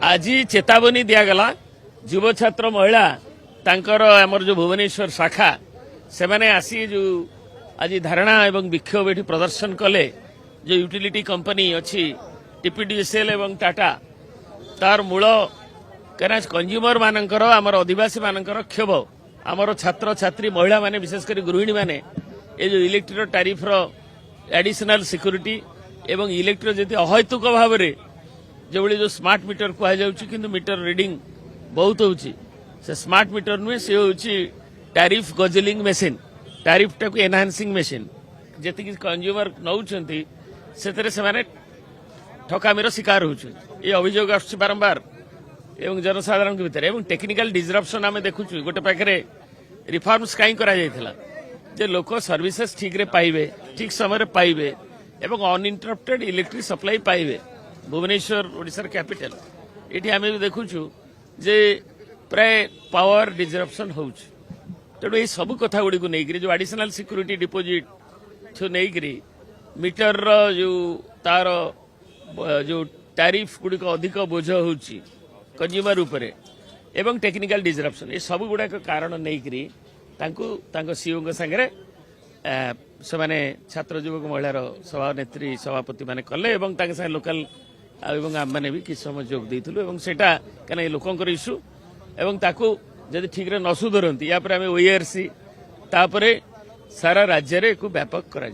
आज चेतावनी दिगला युव छात्र महिला तांकर आमर जो भुवनेश्वर शाखा से माने आसी जो आज धारणा एवं विक्षोभ ये प्रदर्शन कले जो यूटिलिटी कंपनी अच्छी टीपीडीसीएल एवं टाटा तार मूल कहीं कंज्यूमर मानकर आमर आदिवासी मानकर क्षोभ आमर छात्र छात्री महिला माने विशेषकर गृहिणी माने ये जो इलेक्ट्रिक टैरिफ रो एडिशनल सिक्योरिटी एवं इलेक्ट्रिक जति अहैतुक भाव में जो जो स्मार्ट मीटर कहुच्छी मीटर रीडिंग बहुत होची से स्मार्ट मीटर नुहे से होची टैरिफ गजलिंग मशीन टैरिफ टाक एनहांसिंग मशीन जी कंज्यूमर नौकरी से ठकामीर शिकार होती ये अभियोग आस बारंबार एवं जनसाधारण भितर एवं टेक्निकल डिजरप्शन आम देखुँ गोटे पाखे रिफॉर्म्स कहीं जे लोक सर्विसेस ठीक रे पाइबे ठीक समय पाइबे एवं अनइंटरप्टेड इलेक्ट्रिक सप्लाई पाइबे भुवनेश्वर ओडिशार कैपिटल ये आम भी देखुँ जे प्राय पावर डिजरप्शन हो तेणु ये सब कथा गुड़ी को लेकर जो एडिशनल सिक्योरिटी डिपोजिट जो नहीं मीटर जो तार जो टैरिफ गुड़िक अधिक बोझ हो कंज्यूमर उपरे एवं टेक्निकल डिजरप्शन ये सब गुड़ाक कारण नहीं सीओ सांगे से माने छात्र युवक महिलार सभा नेत्री सभापति माने कले एवं सांगे लोकल आम मैंने भी किस समय जोग देलु सेटा कहीं लोकंर इश्यू एवं ताकू जदि ठीक न सुधरती या आम ओआरसी तापर सारा राज्य को व्यापक करा